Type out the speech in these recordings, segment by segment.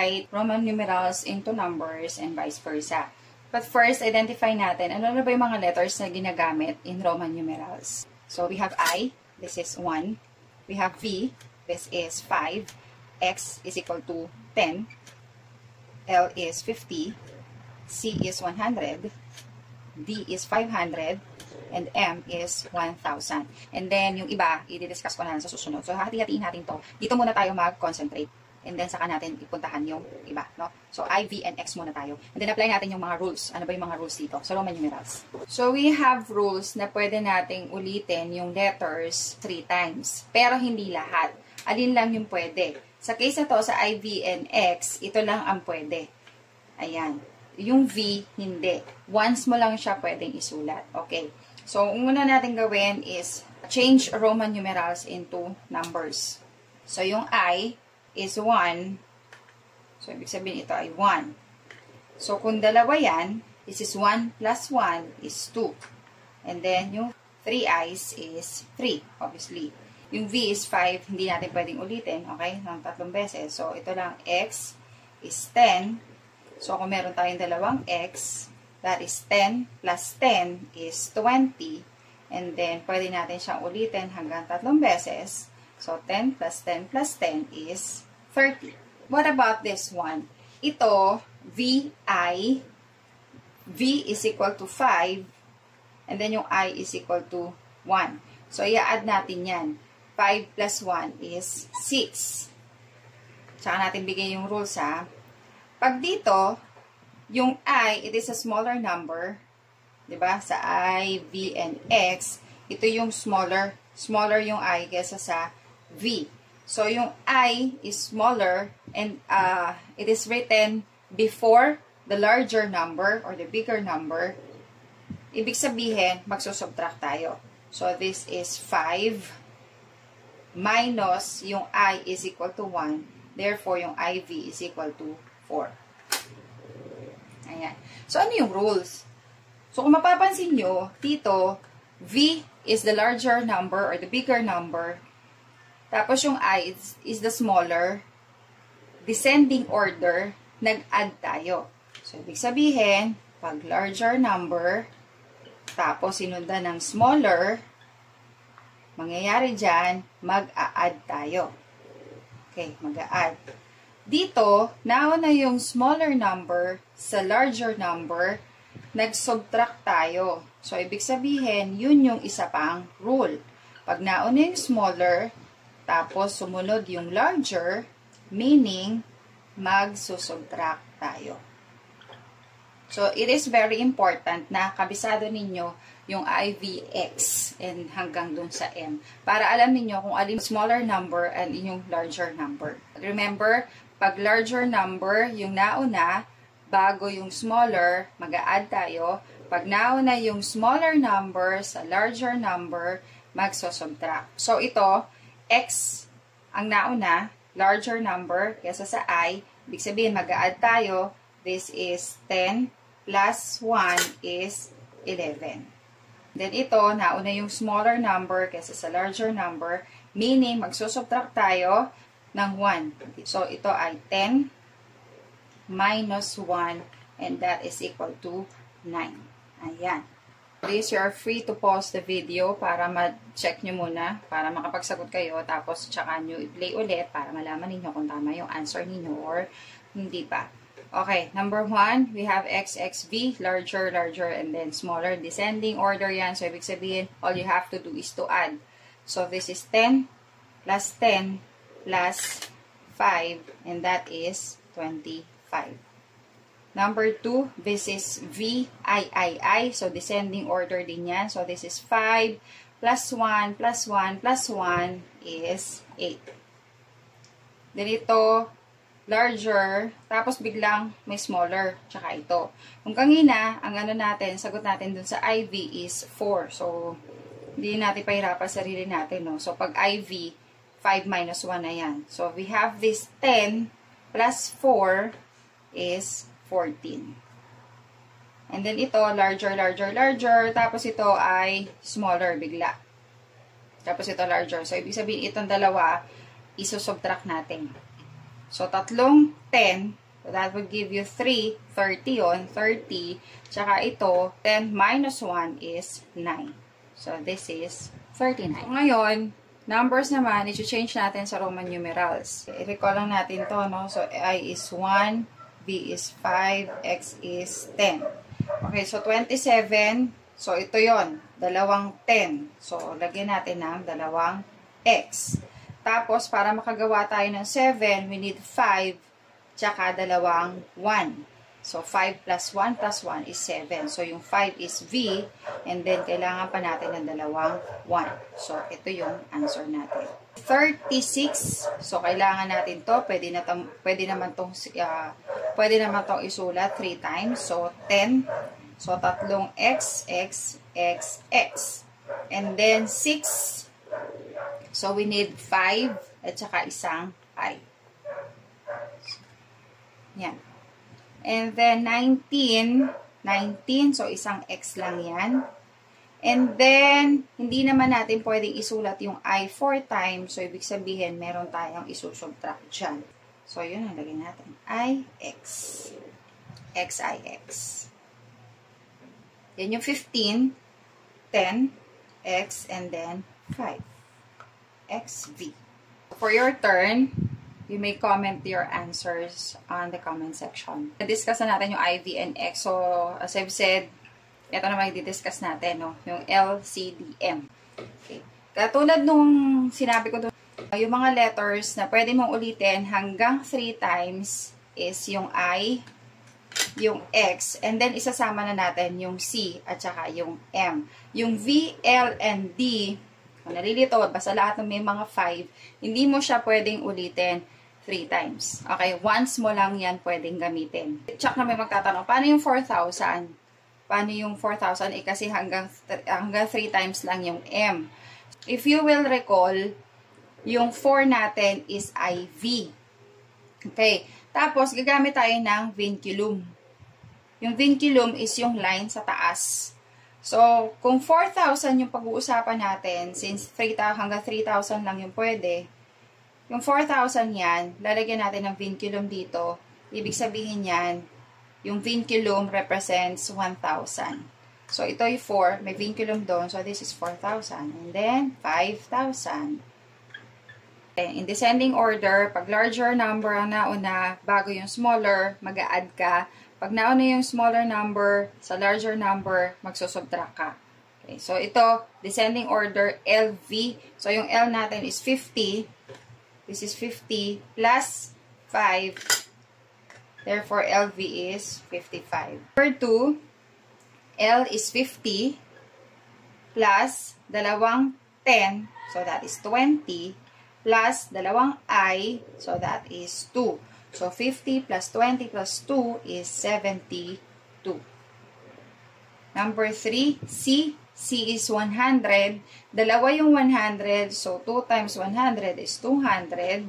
write Roman numerals into numbers and vice versa. But first, identify natin ano na ba yung mga letters na ginagamit in Roman numerals. So, we have I, this is 1. We have V, this is 5. X is equal to 10. L is 50. C is 100. D is 500. And M is 1,000. And then, yung iba, i-discuss ko na lang sa susunod. So, hati-hatiin natin to. Dito muna tayo mag-concentrate. And then, saka natin ipuntahan yung iba. No? So, I, V, and X muna tayo. And then, apply natin yung mga rules. Ano ba yung mga rules dito? So, Roman numerals. So, we have rules na pwede nating ulitin yung letters 3 times. Pero, hindi lahat. Alin lang yung pwede. Sa case na to, sa I, V, and X, ito lang ang pwede. Ayan. Yung V, hindi. Once mo lang siya pwedeng isulat. Okay. So, ang una natin gawin is change Roman numerals into numbers. So, yung I is 1. So, ibig sabihin ito ay 1. So, kung dalawa yan, this is 1 plus 1 is 2. And then, yung 3 I's is 3, obviously. Yung V is 5, hindi natin pwedeng ulitin, okay? Ng 3 beses. So, ito lang, X is 10. So, kung meron tayong dalawang X, that is 10 plus 10 is 20. And then, pwede natin siyang ulitin hanggang 3 beses. So, 10 plus 10 plus 10 is 30. What about this one? Ito, VI, V is equal to 5, and then yung I is equal to 1. So, i-add natin yan. 5 plus 1 is 6. Tsaka natin bigay yung rules, ha? Pag dito, yung I, it is a smaller number. Diba? Sa I, V, and X, ito yung smaller. Smaller yung I kesa sa V. So, yung I is smaller and it is written before the larger number or the bigger number. Ibig sabihin, magsusubtract tayo. So, this is 5 minus yung I is equal to 1. Therefore, yung IV is equal to 4. Ayan. So, ano yung rules? So, kung mapapansin nyo, dito, V is the larger number or the bigger number. Tapos, yung I is the smaller. Descending order, nag-add tayo. So, ibig sabihin, pag larger number, tapos sinundan ng smaller, mangyayari dyan, mag-a-add tayo. Okay, mag-a-add. Dito, nauna yung smaller number sa larger number, nag-subtract tayo. So, ibig sabihin, yun yung isa pang rule. Pag nauna yung smaller, tapos sumunod yung larger, meaning, mag-subtract tayo. So, it is very important na kabisado ninyo yung IVX and hanggang dun sa M. Para alam niyo kung alin smaller number and yung larger number. Remember, pag larger number, yung nauna, bago yung smaller, mag-a-add tayo. Pag nauna yung smaller number sa larger number, magsusubtract. So, ito, X ang nauna, larger number, kesa sa I, ibig sabihin, mag-a-add tayo. This is 10 plus 1 is 11. Then, ito, nauna yung smaller number kesa sa larger number, meaning, magsusubtract tayo ng 1. So, ito ay 10 minus 1 and that is equal to 9. Ayan. Please, you are free to pause the video para ma-check nyo muna, para makapagsagot kayo, tapos tsaka nyo i-play ulit para malaman ninyo kung tama yung answer ninyo or hindi pa. Okay, number 1, we have X, X, V, larger, larger, and then smaller. Descending order yan. So, ibig sabihin, all you have to do is to add. So, this is 10 plus 10 plus 5, and that is 25. Number 2, this is V, I. So, descending order din yan. So, this is 5 plus 1 plus 1 plus 1 is 8. Then ito, larger, tapos biglang may smaller, tsaka ito. Kung kanina, ang ano natin, sagot natin dun sa IV is 4. So, hindi natin pahirapan sarili natin, no? So, pag IV, 5 minus 1 na yan. So, we have this 10 plus 4 is 14. And then ito, larger, larger, larger. Tapos ito ay smaller bigla. Tapos ito larger. So, ibig sabihin, itong dalawa, isusubtract natin. So, tatlong 10. So, that would give you 3. 30 yun. 30. Tsaka ito, 10 minus 1 is 9. So, this is 39. So, ngayon, numbers naman, i-change natin sa Roman numerals. I-recall lang natin to, no? So, I is 1, B is 5, X is 10. Okay, so 27. So, ito yon, dalawang 10. So, lagyan natin ng dalawang X. Tapos, para makagawa tayo ng 7, we need 5, tsaka dalawang 1. So, 5 plus 1 plus 1 is 7. So, yung 5 is V, and then, kailangan pa natin ng dalawang 1. So, ito yung answer natin. 36. So, kailangan natin to. Pwede naman tong isulat 3 times. So, 10. So, tatlong X, X, X, X. And then, 6. So, we need 5 at saka isang I. Yan. And then, 19. 19. So, isang X lang yan. And then, hindi naman natin pwedeng isulat yung I 4 times. So, ibig sabihin, meron tayong isusubtract dyan. So, yun ang lagyan natin. I, X. X, I, X. Yan yung 15. 10. X, and then 5. X, V. For your turn, you may comment your answers on the comment section. Discuss na natin yung I, V, and X. So, as I've said, ito naman i-discuss natin, no? Yung L, C, D, M. Okay. Katulad nung sinabi ko doon, yung mga letters na pwede mong ulitin hanggang 3 times is yung I, yung X, and then isasama na natin yung C at saka yung M. Yung V, L, and D, kung nalilito, basta lahat ng may mga 5, hindi mo siya pwedeng ulitin 3 times. Okay, once mo lang yan pwedeng gamitin. Check na may magtatanong, paano yung 4,000? Paano yung 4,000? Eh, kasi hanggang 3 times lang yung M. If you will recall, yung 4 natin is IV. Okay, tapos gagamit tayo ng vinculum. Yung vinculum is yung line sa taas. So, kung 4,000 yung pag-uusapan natin, since hanggang 3,000 lang yung pwede, yung 4,000 yan, lalagyan natin ng vinculum dito. Ibig sabihin yan, yung vinculum represents 1,000. So, ito yung 4, may vinculum doon. So, this is 4,000. And then, 5,000. In descending order, pag larger number ang nauna, bago yung smaller, mag-a-add ka. Pag nauna yung smaller number, sa larger number, magsusubtract ka. Okay, so, ito, descending order, LV. So, yung L natin is 50. This is 50 plus 5. Therefore, LV is 55. Number 2, L is 50 plus dalawang 10. So, that is 20. Plus dalawang I. So, that is 2. So, 50 plus 20 plus 2 is 72. Number 3, C. C is 100. Dalawa yung 100. So, 2 times 100 is 200.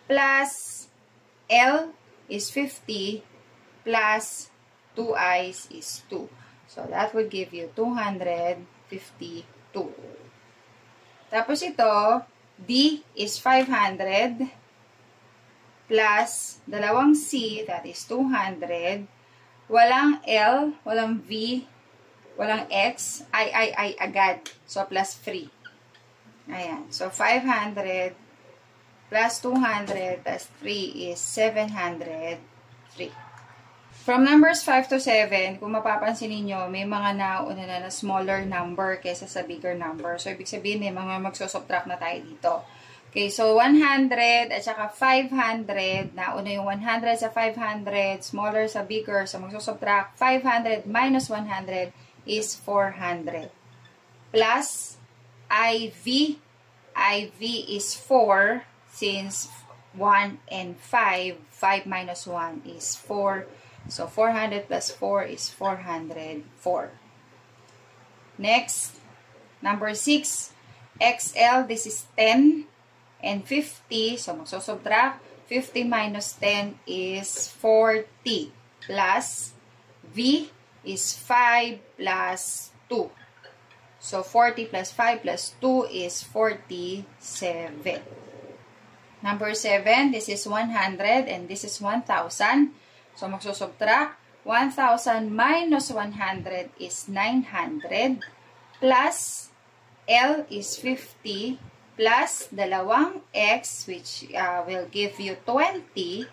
Plus L is 50. Plus 2 I's is 2. So, that would give you 252. Tapos ito, D is 500. Plus dalawang C, that is 200. Walang L, walang V, walang X, I agad. So, plus 3. Ayan. So, 500 plus 200 plus 3 is 703. From numbers 5 to 7, kung mapapansin niyo may mga nauna na smaller number kaysa sa bigger number. So, ibig sabihin, may mga magsusubtract na tayo dito. Okay, so 100 at saka 500, nauna yung 100 sa 500, smaller sa bigger, so magsusubtract 500 minus 100 is 400. Plus IV, IV is 4, since 1 and 5, 5 minus 1 is 4. So 400 plus 4 is 404. Next, number 6, XL, this is 10. And 50, so magsusubtract, 50 minus 10 is 40. Plus, V is 5 plus 2. So, 40 plus 5 plus 2 is 47. Number 7, this is 100 and this is 1,000. So, magsusubtract. 1,000 minus 100 is 900 plus L is 50 plus dalawang X which will give you 20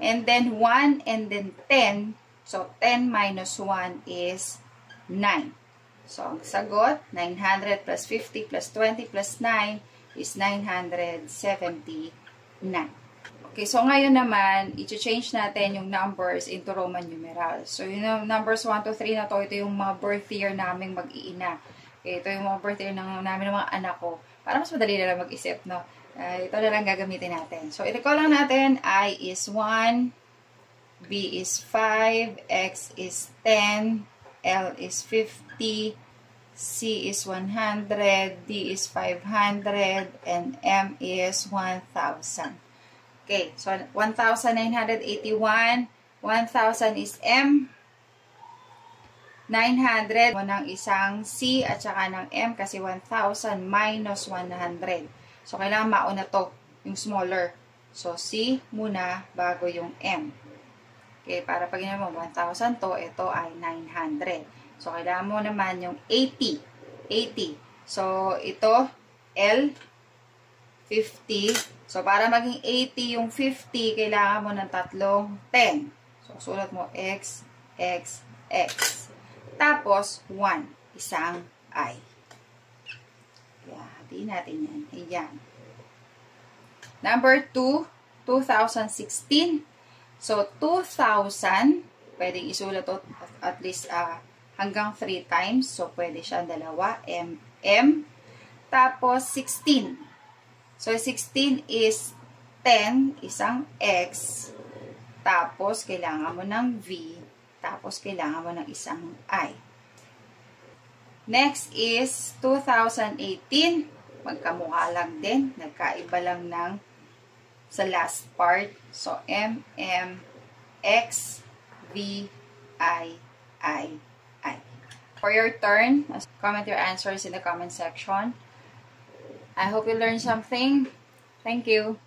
and then 1 and then 10. So, 10 minus 1 is 9. So, ang sagot, 900 plus 50 plus 20 plus 9 is 979. Okay, so ngayon naman, i-change natin yung numbers into Roman numerals. So, yung numbers 1 to 3 na to, ito yung mga birth year naming mag-iina. Okay, ito yung mga birth year namin ng mga anak ko. Para mas madali na lang mag-isip, no? Ito na lang gagamitin natin. So, i-recall lang natin, I is 1, B is 5, X is 10, L is 50, C is 100, D is 500, and M is 1,000. Okay, so 1,981, 1,000 is M, 900 mo ng isang C at saka ng M kasi 1,000 minus 100. So, kailangan mauna to, yung smaller. So, C muna bago yung M. Okay, para pag yun mo 1,000 to, ito ay 900. So, kailangan mo naman yung 80. 80. So, ito, L, 50. So, para maging 80 yung 50, kailangan mo ng tatlong 10. So, sulat mo X, X, X. Tapos, 1. Isang I. Kaya, hatiin natin yan. Ayan. Number 2, 2016. So, 2,000, pwedeng isulat to at least hanggang 3 times. So, pwede siya dalawa, M, M. Tapos, 16. So, 16 is 10, isang X. Tapos, kailangan mo ng V. Tapos, kailangan mo ng isang I. Next is 2018. Magkamukha lang din. Nagkaiba lang ng sa last part. So, M, M, X, V, I, I, I. For your turn, comment your answers in the comment section. I hope you learned something. Thank you.